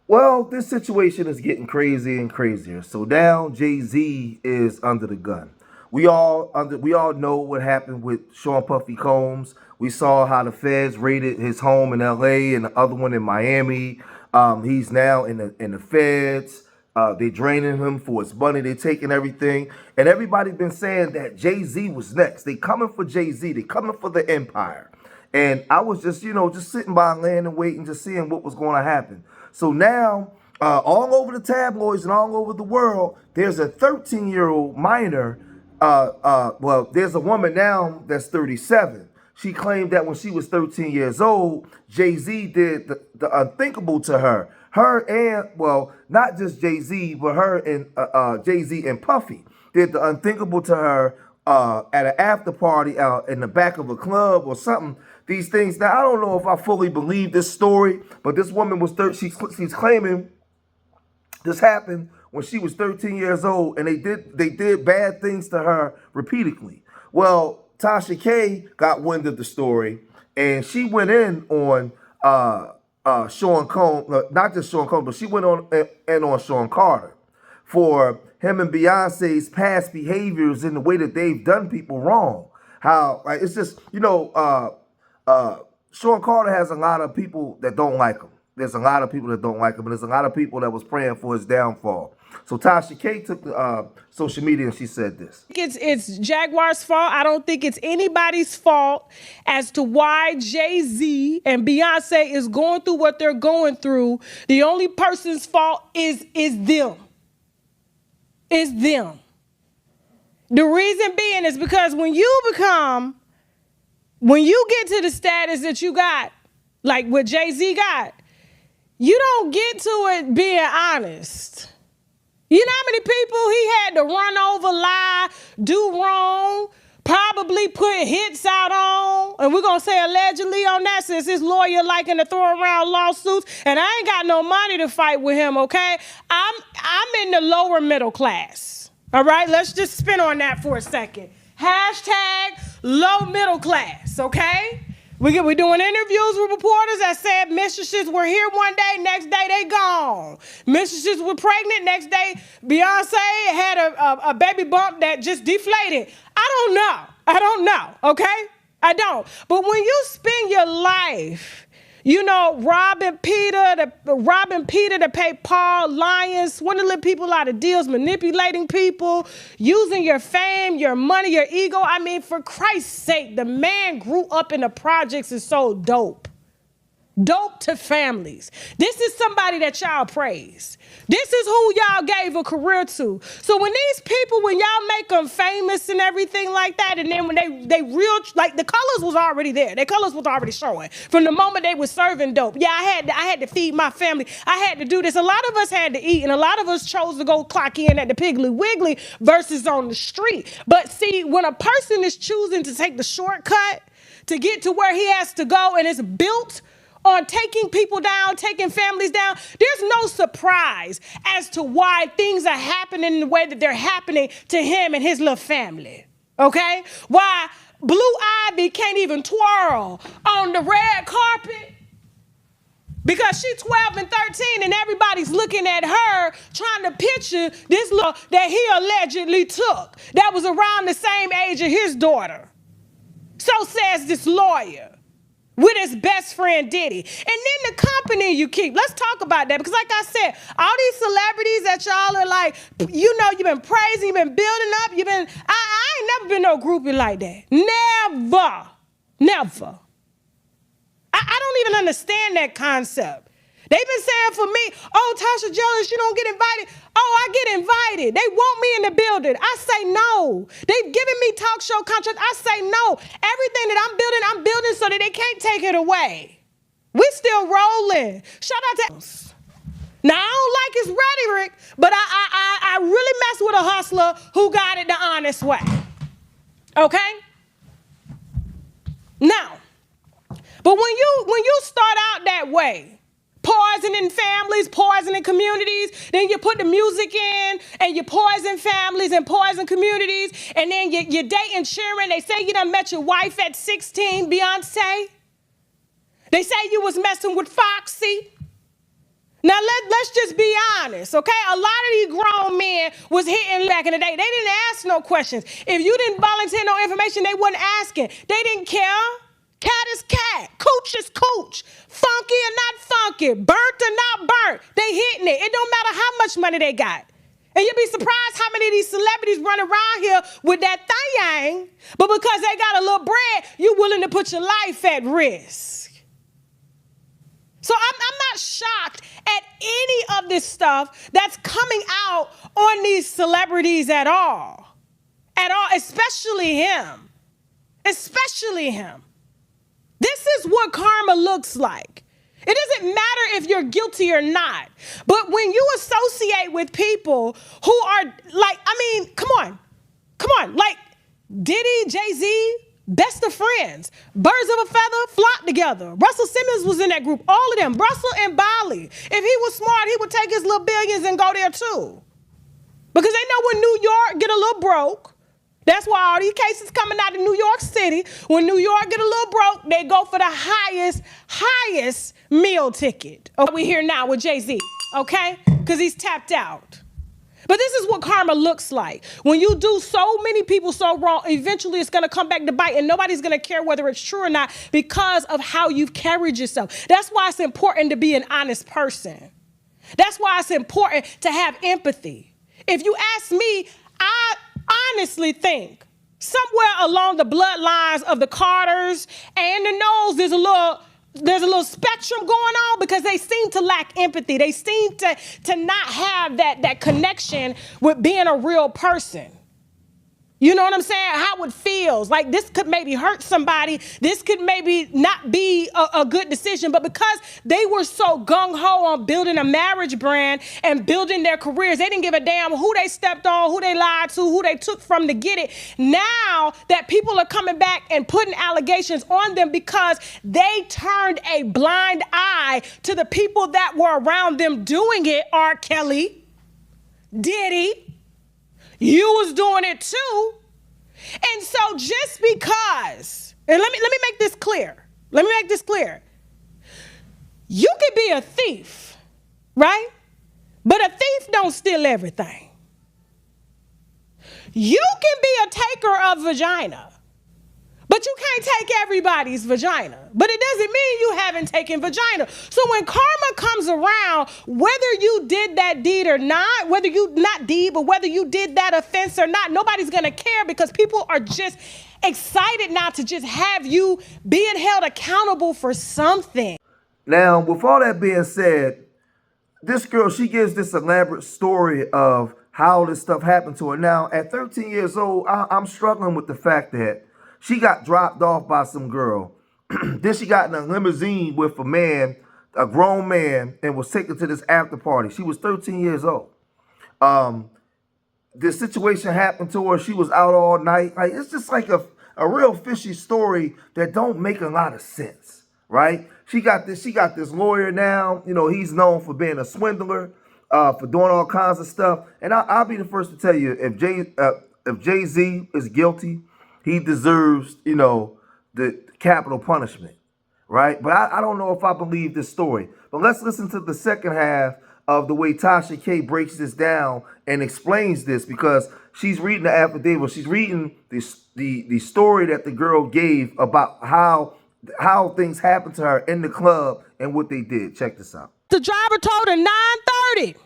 Well, this situation is getting crazier and crazier. So now Jay-Z is under the gun. We all know what happened with Sean Puffy Combs. We saw how the feds raided his home in LA and the other one in Miami. He's now in the feds. They're draining him for his money. They're taking everything. And everybody's been saying that Jay-Z was next. They coming for Jay-Z. They coming for the empire. And I was just sitting by land and waiting, just seeing what was going to happen. So now, all over the tabloids and all over the world, there's a 13-year-old minor. Well, there's a woman now that's 37. She claimed that when she was 13 years old, Jay-Z did the unthinkable to her. Her and, well, not just Jay-Z, but her and Jay-Z and Puffy did the unthinkable to her at an after party out in the back of a club or something. These things. Now, I don't know if I fully believe this story, but this woman was she's claiming this happened when she was 13 years old, and they did bad things to her repeatedly. Well, Tasha K got wind of the story, and she went in on Sean Combs, not just Sean Combs, but she went on Sean Carter for him and Beyonce's past behaviors and the way that they've done people wrong. How like it's just Sean Carter has a lot of people that don't like him. There's a lot of people that don't like him, and there's a lot of people that was praying for his downfall. So Tasha K took the social media and she said this. It's Jaguar's fault. I don't think it's anybody's fault as to why Jay-Z and Beyonce is going through what they're going through. The only person's fault is them. It's them. The reason being is because when you get to the status that you got, like what Jay-Z got, you don't get to it being honest. You know how many people he had to run over, lie, do wrong, probably put hits out on, and we're going to say allegedly on that since his lawyer liking to throw around lawsuits, and I ain't got no money to fight with him, okay? I'm in the lower middle class, all right? Let's just spin on that for a second. Hashtag low middle class, okay? We're doing interviews with reporters that said mistresses were here one day, next day they gone. Mistresses were pregnant, next day Beyonce had a baby bump that just deflated. I don't know, okay? I don't. But when you spend your life, robbing Peter to pay Paul, lying, swindling people out of deals, manipulating people, using your fame, your money, your ego. I mean, for Christ's sake, the man grew up in the projects and sold dope. Dope to families. This is somebody that y'all praise. This is who y'all gave a career to. So when these people, when y'all make them famous and everything like that, and then when they real, like the colors was already there. Their colors was already showing from the moment they was serving dope. Yeah, I had to feed my family. I had to do this. A lot of us had to eat, and a lot of us chose to go clock in at the Piggly Wiggly versus on the street. But see, when a person is choosing to take the shortcut to get to where he has to go, and it's built on taking people down, taking families down, there's no surprise as to why things are happening in the way that they're happening to him and his little family, okay? Why Blue Ivy can't even twirl on the red carpet because she's 12 and 13 and everybody's looking at her trying to picture this look that he allegedly took that was around the same age of his daughter. So says this lawyer. With his best friend Diddy. And then the company you keep. Let's talk about that. Because like I said, all these celebrities that y'all are like, you've been praising, you've been building up, I ain't never been no groupie like that. Never. I don't even understand that concept. They've been saying for me, oh, Tasha jealous, you don't get invited. Oh, I get invited. They want me in the building. I say no. They've given me talk show contracts. I say no. Everything that I'm building so that they can't take it away. We still rolling. Shout out to... Now, I don't like his rhetoric, but I really mess with a hustler who got it the honest way. Okay? Now, but when you start out that way, poisoning families, poisoning communities. Then you put the music in and you poison families and poison communities. And then you're dating children. They say you done met your wife at 16, Beyonce. They say you was messing with Foxy. Now let's just be honest, okay? A lot of these grown men was hitting back in the day. They didn't ask no questions. If you didn't volunteer no information, they wasn't asking. They didn't care. Cat is cat, cooch is cooch, funky or not funky, burnt or not burnt. They hitting it. It don't matter how much money they got. And you'll be surprised how many of these celebrities run around here with that thing, but because they got a little bread, you willing to put your life at risk. So I'm not shocked at any of this stuff that's coming out on these celebrities at all, especially him, This is what karma looks like. It doesn't matter if you're guilty or not, but when you associate with people who are come on, like Diddy, Jay-Z, best of friends, birds of a feather flock together. Russell Simmons was in that group, all of them, Russell and Bali. If he was smart, he would take his little billions and go there too. Because they know when New York get a little broke, that's why all these cases coming out of New York City, when New York get a little broke, they go for the highest meal ticket. Okay, we here now with Jay-Z, okay? Because he's tapped out. But this is what karma looks like. When you do so many people so wrong, eventually it's going to come back to bite, and nobody's going to care whether it's true or not because of how you've carried yourself. That's why it's important to be an honest person. That's why it's important to have empathy. If you ask me, I honestly think somewhere along the bloodlines of the Carters and the Knowles, there's a little spectrum going on because they seem to lack empathy. They seem to not have that connection with being a real person. You know what I'm saying? How it feels. Like this could maybe hurt somebody. This could maybe not be a good decision. But because they were so gung-ho on building a marriage brand and building their careers, they didn't give a damn who they stepped on, who they lied to, who they took from to get it. Now that people are coming back and putting allegations on them because they turned a blind eye to the people that were around them doing it, R. Kelly, Diddy, you was doing it too. And so just because, and let me make this clear. You could be a thief, right? But a thief don't steal everything. You can be a taker of vagina, but you can't take everybody's vagina. But it doesn't mean you haven't taken vagina. So when karma comes around, whether you did that deed or not, whether you did that offense or not, nobody's going to care because people are just excited now to just have you being held accountable for something. Now, with all that being said, this girl, she gives this elaborate story of how this stuff happened to her. Now, at 13 years old, I'm struggling with the fact that she got dropped off by some girl. Then she got in a limousine with a man, a grown man, and was taken to this after party. She was 13 years old. This situation happened to her. She was out all night. Like, it's just like a real fishy story that don't make a lot of sense, right? She got this lawyer now. You know, he's known for being a swindler, for doing all kinds of stuff. And I'll be the first to tell you, if Jay-Z is guilty, he deserves, you know, the capital punishment, right? But I don't know if I believe this story. But let's listen to the second half of the way Tasha K breaks this down and explains this, because she's reading the affidavit. She's reading the story that the girl gave about how things happened to her in the club and what they did. Check this out. The driver told her 9:30.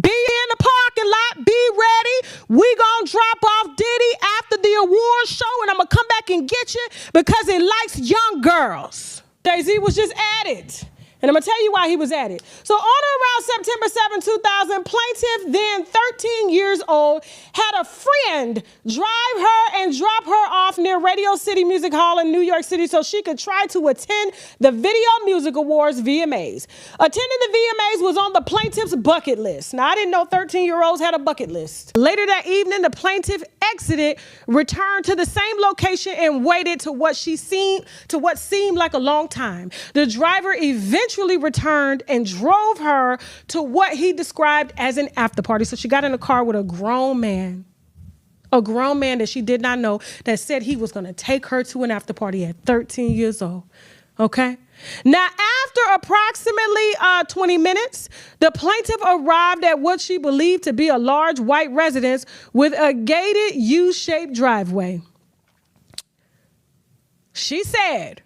Be in the parking lot, be ready. We gonna drop off Diddy after the award show, and I'm gonna come back and get you because it likes young girls. Jay-Z was just at it. And I'm going to tell you why he was at it. So on or around September 7, 2000, plaintiff, then 13 years old, had a friend drive her and drop her off near Radio City Music Hall in New York City so she could try to attend the Video Music Awards, VMAs. Attending the VMAs was on the plaintiff's bucket list. Now, I didn't know 13-year-olds had a bucket list. Later that evening, the plaintiff exited, returned to the same location, and waited to what seemed like a long time. The driver eventually returned and drove her to what he described as an after party. So she got in a car with a grown man that she did not know, that said he was going to take her to an after party at 13 years old. Okay. Now, after approximately 20 minutes, the plaintiff arrived at what she believed to be a large white residence with a gated U-shaped driveway. She said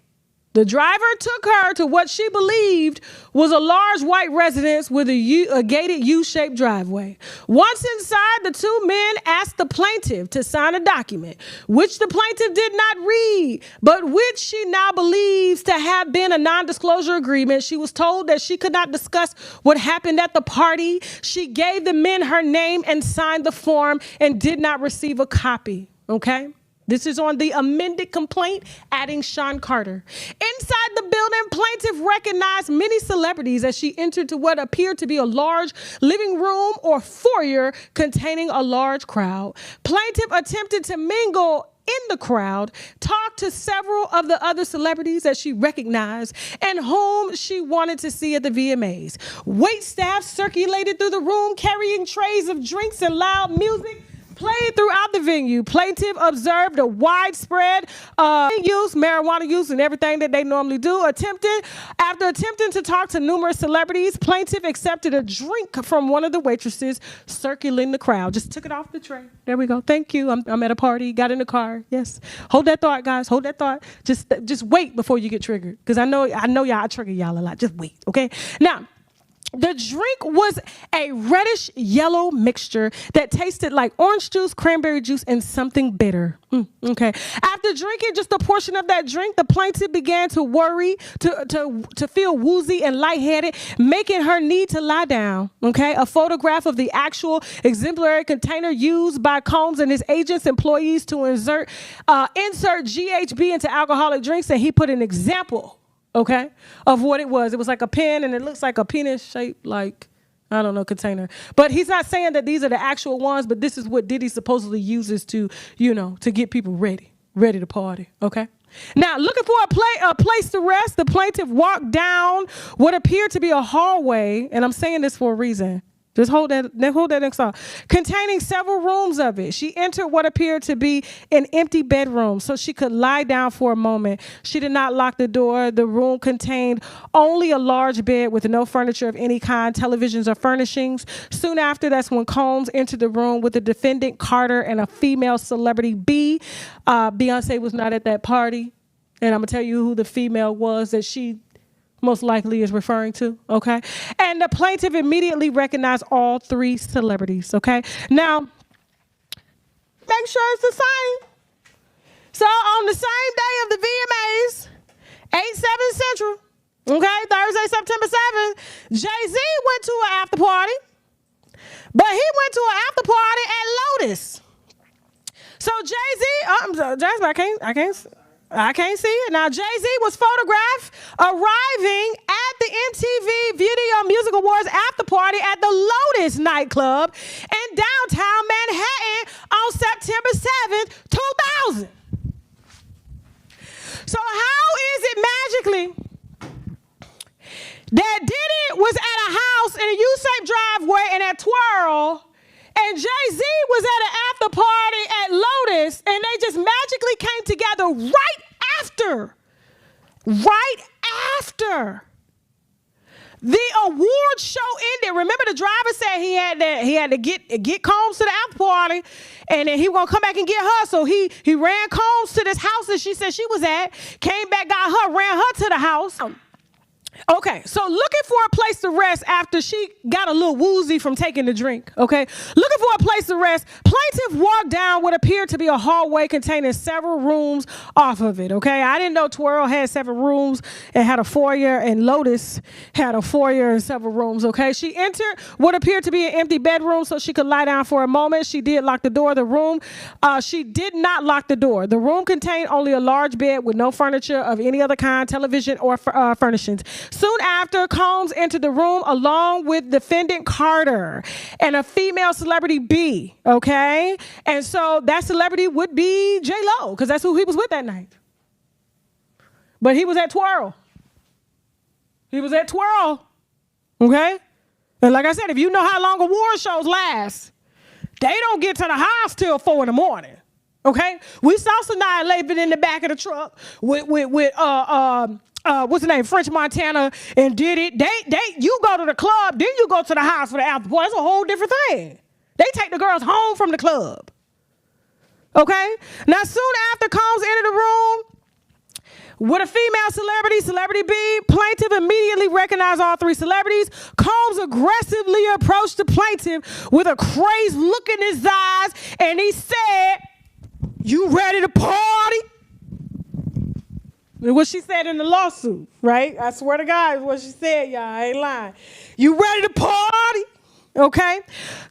the driver took her to what she believed was a large white residence with a gated U-shaped driveway. Once inside, the two men asked the plaintiff to sign a document, which the plaintiff did not read, but which she now believes to have been a non-disclosure agreement. She was told that she could not discuss what happened at the party. She gave the men her name and signed the form and did not receive a copy. Okay? This is on the amended complaint, adding Sean Carter. Inside the building, plaintiff recognized many celebrities as she entered to what appeared to be a large living room or foyer containing a large crowd. Plaintiff attempted to mingle in the crowd, talked to several of the other celebrities that she recognized and whom she wanted to see at the VMAs. Wait staff circulated through the room carrying trays of drinks and loud music played throughout the venue. Plaintiff observed a widespread marijuana use, and everything that they normally do. After attempting to talk to numerous celebrities, plaintiff accepted a drink from one of the waitresses circling the crowd. Just took it off the tray. There we go. Thank you. I'm at a party. Got in the car. Yes. Hold that thought, guys. Hold that thought. Just wait before you get triggered, because I know y'all. I trigger y'all a lot. Just wait. Okay. Now, the drink was a reddish yellow mixture that tasted like orange juice, cranberry juice, and something bitter. Okay. After drinking just a portion of that drink, the plaintiff began to worry, to feel woozy and lightheaded, making her need to lie down. Okay. A photograph of the actual exemplary container used by Combs and his agents, employees to insert GHB into alcoholic drinks, and he put an example, okay, of what it was. It was like a pen, and it looks like a penis-shaped, like, I don't know, container. But he's not saying that these are the actual ones, but this is what Diddy supposedly uses to, to get people ready to party, okay? Now, looking for a place to rest, the plaintiff walked down what appeared to be a hallway, and I'm saying this for a reason. Just hold that next thought. Containing several rooms of it. She entered what appeared to be an empty bedroom so she could lie down for a moment. She did not lock the door. The room contained only a large bed with no furniture of any kind, televisions or furnishings. Soon after, that's when Combs entered the room with the defendant, Carter, and a female celebrity, B. Beyonce was not at that party. And I'm going to tell you who the female was that she most likely is referring to, okay? And the plaintiff immediately recognized all three celebrities, okay? Now, make sure it's the same. So on the same day of the VMAs, 8/7 Central, okay, Thursday, September 7th, Jay-Z went to an after party, but he went to an after party at Lotus. So Jay-Z, I'm sorry, Jasmine, I can't see it. Now, Jay-Z was photographed arriving at the MTV Video Music Awards after party at the Lotus nightclub in downtown Manhattan on September 7th, 2000. So how is it magically that Diddy was at a house in a U-shaped driveway and at Twirl, and Jay-Z was at an after party at Lotus, and they just magically came together right after the award show ended? Remember, the driver said he had to get Combs to the after party, and then he was gonna come back and get her. So he ran Combs to this house that she said she was at, came back, got her, ran her to the house. Okay, so looking for a place to rest after she got a little woozy from taking the drink, okay? Looking for a place to rest, plaintiff walked down what appeared to be a hallway containing several rooms off of it, okay? I didn't know Twirl had several rooms and had a foyer, and Lotus had a foyer and several rooms, okay? She entered what appeared to be an empty bedroom so she could lie down for a moment. She did lock the door. She did not lock the door. The room contained only a large bed with no furniture of any other kind, television or furnishings. Soon after, Combs entered the room along with defendant Carter and a female celebrity, B, okay? And so that celebrity would be J-Lo, because that's who he was with that night. But he was at Twirl. Okay? And like I said, if you know how long award shows last, they don't get to the house till 4 a.m, okay? We saw Sanaa living in the back of the truck with what's the name, French Montana, and did it. You go to the club, then you go to the house for the after party. That's a whole different thing. They take the girls home from the club. Okay? Now, soon after Combs entered the room with a female celebrity B, plaintiff immediately recognized all three celebrities. Combs aggressively approached the plaintiff with a crazed look in his eyes, and he said, "You ready to party?" What she said in the lawsuit, right? I swear to God, is what she said, y'all. I ain't lying. "You ready to party?" Okay?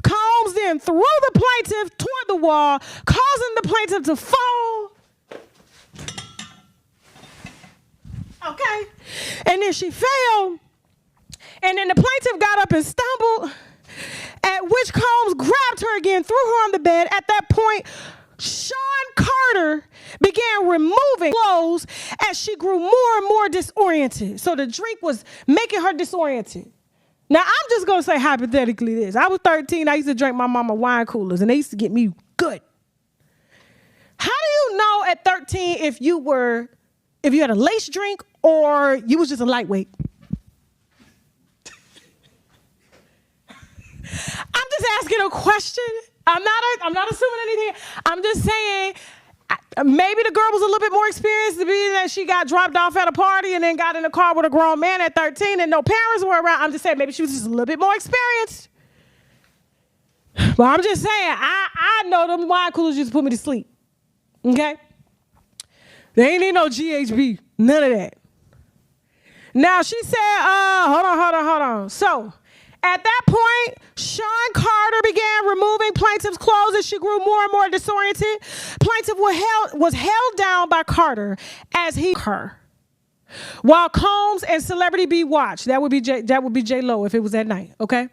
Combs then threw the plaintiff toward the wall, causing the plaintiff to fall. Okay? And then she fell. And then the plaintiff got up and stumbled, at which Combs grabbed her again, threw her on the bed. At that point, Sean Carter began removing clothes as she grew more and more disoriented. So the drink was making her disoriented. Now, I'm just going to say hypothetically this. I was 13. I used to drink my mama wine coolers, and they used to get me good. How do you know at 13 if you had a lace drink or you was just a lightweight? I'm just asking a question. I'm not assuming anything. I'm just saying maybe the girl was a little bit more experienced to be that she got dropped off at a party and then got in a car with a grown man at 13 and no parents were around. I'm just saying maybe she was just a little bit more experienced. But I'm just saying, I know them wine coolers used to put me to sleep. Okay? They ain't need no GHB. None of that. Now she said, hold on. So, at that point, Sean Carter began removing plaintiff's clothes as she grew more and more disoriented. Plaintiff was held down by Carter as he her, while Combs and Celebrity B watched. That would be J-Lo if it was at night, okay?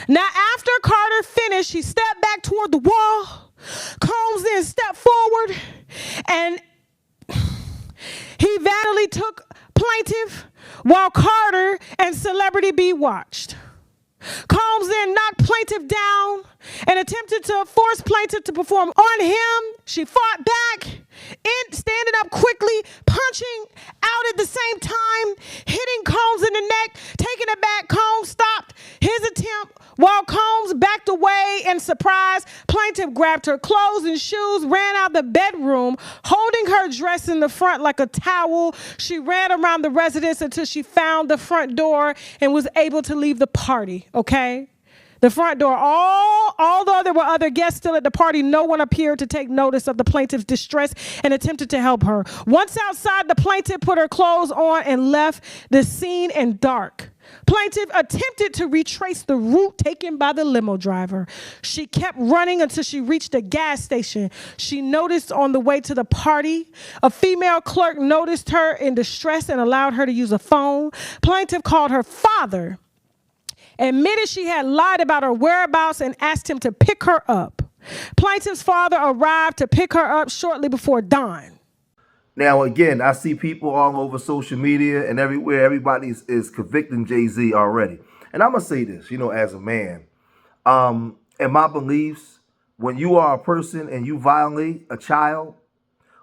Now, after Carter finished, he stepped back toward the wall. Combs then stepped forward, and he vanity took plaintiff while Carter and Celebrity B watched. Combs then knocked plaintiff down and attempted to force plaintiff to perform on him. She fought back, standing up quickly, punching out at the same time, hitting Combs in the neck. Taking it back, Combs stopped his attempt while Combs backed away in surprise. Plaintiff grabbed her clothes and shoes, ran out the bedroom, holding her dress in the front like a towel. She ran around the residence until she found the front door and was able to leave the party, okay? The front door, although there were other guests still at the party, no one appeared to take notice of the plaintiff's distress and attempted to help her. Once outside, the plaintiff put her clothes on and left the scene in dark. Plaintiff attempted to retrace the route taken by the limo driver. She kept running until she reached a gas station. She noticed on the way to the party, a female clerk noticed her in distress and allowed her to use a phone. Plaintiff called her father, admitted she had lied about her whereabouts, and asked him to pick her up. Plaintiff's father arrived to pick her up shortly before dawn. Now, again, I see people all over social media and everywhere. Everybody is convicting Jay-Z already. And I'm going to say this, as a man, in my beliefs, when you are a person and you violate a child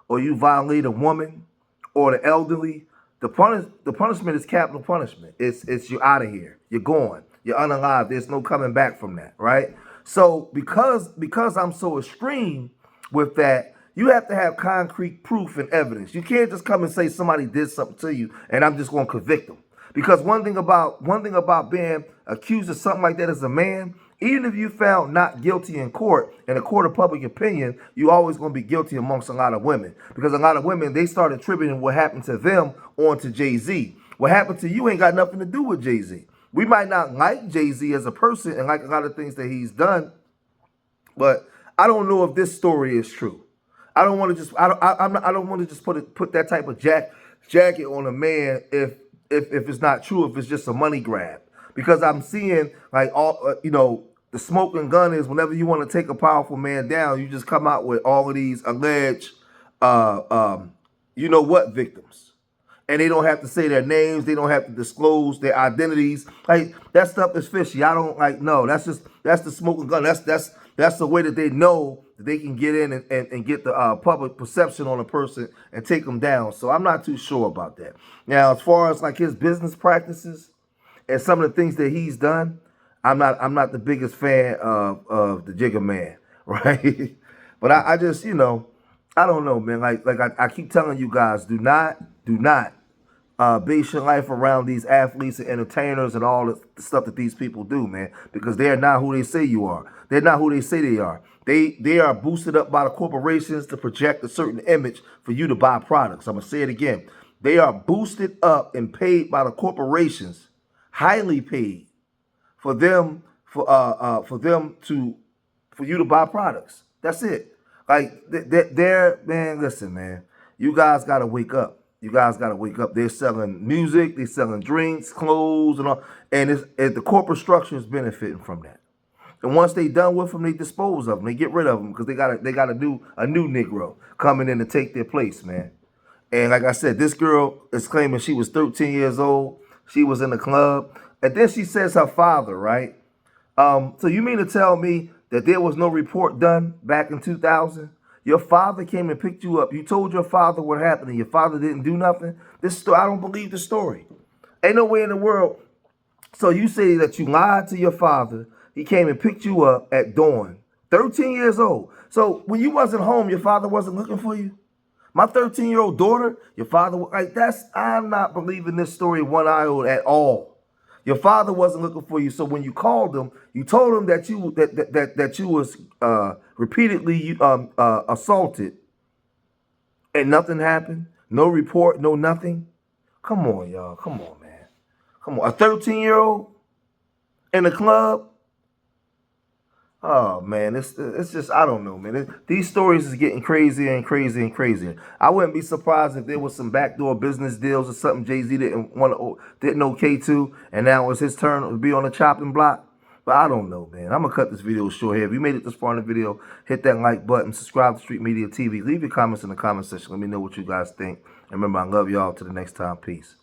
or you violate a woman or the elderly, the punishment is capital punishment. It's you're out of here. You're gone. You're unalive. There's no coming back from that, right? So because I'm so extreme with that, you have to have concrete proof and evidence. You can't just come and say somebody did something to you and I'm just going to convict them. Because one thing about being accused of something like that as a man, even if you found not guilty in court, in a court of public opinion, you always going to be guilty amongst a lot of women. Because a lot of women, they start attributing what happened to them onto Jay-Z. What happened to you ain't got nothing to do with Jay-Z. We might not like Jay-Z as a person and like a lot of things that he's done, but I don't know if this story is true. I don't want to just put that type of jacket on a man if it's not true, if it's just a money grab. Because I'm seeing like all the smoking gun is whenever you want to take a powerful man down, you just come out with all of these alleged victims. and they don't have to say their names. They don't have to disclose their identities. Like, that stuff is fishy. I don't like. No, that's the smoking gun. That's the way that they know that they can get in and get the public perception on a person and take them down. So I'm not too sure about that. Now, as far as like his business practices and some of the things that he's done, I'm not the biggest fan of the Jigga Man, right? But I just, I don't know, man. Like I keep telling you guys, do not base your life around these athletes and entertainers and all the stuff that these people do, man, because they are not who they say you are. They're not who they say they are. They are boosted up by the corporations to project a certain image for you to buy products. I'm gonna say it again. They are boosted up and paid by the corporations, highly paid, for you to buy products. That's it. Like, they're, man, listen, man. You guys gotta wake up. You guys gotta wake up. They're selling music, they're selling drinks, clothes, and all, and the corporate structure is benefiting from that. And once they done with them, they dispose of them. They get rid of them because they got a new Negro coming in to take their place, man. And like I said, this girl is claiming she was 13 years old. She was in the club, and then she says her father, right? So you mean to tell me that there was no report done back in 2000? Your father came and picked you up. You told your father what happened, and your father didn't do nothing? This story, I don't believe the story. Ain't no way in the world. So you say that you lied to your father. He came and picked you up at dawn, 13 years old. So when you wasn't home, your father wasn't looking for you? My 13-year-old daughter, your father, like, I'm not believing this story one iota at all. Your father wasn't looking for you, so when you called him, you told him that you was repeatedly assaulted, and nothing happened. No report, no nothing. Come on, y'all. Come on, man. Come on. A 13-year-old in the club. Oh man, it's just, I don't know, man. These stories is getting crazier and crazier and crazier. I wouldn't be surprised if there was some backdoor business deals or something Jay-Z didn't okay to, and now it's his turn to be on the chopping block. But I don't know, man. I'm gonna cut this video short here. If you made it this far in the video, hit that like button, subscribe to Street Media TV, leave your comments in the comment section. Let me know what you guys think. And remember, I love y'all. Till the next time, peace.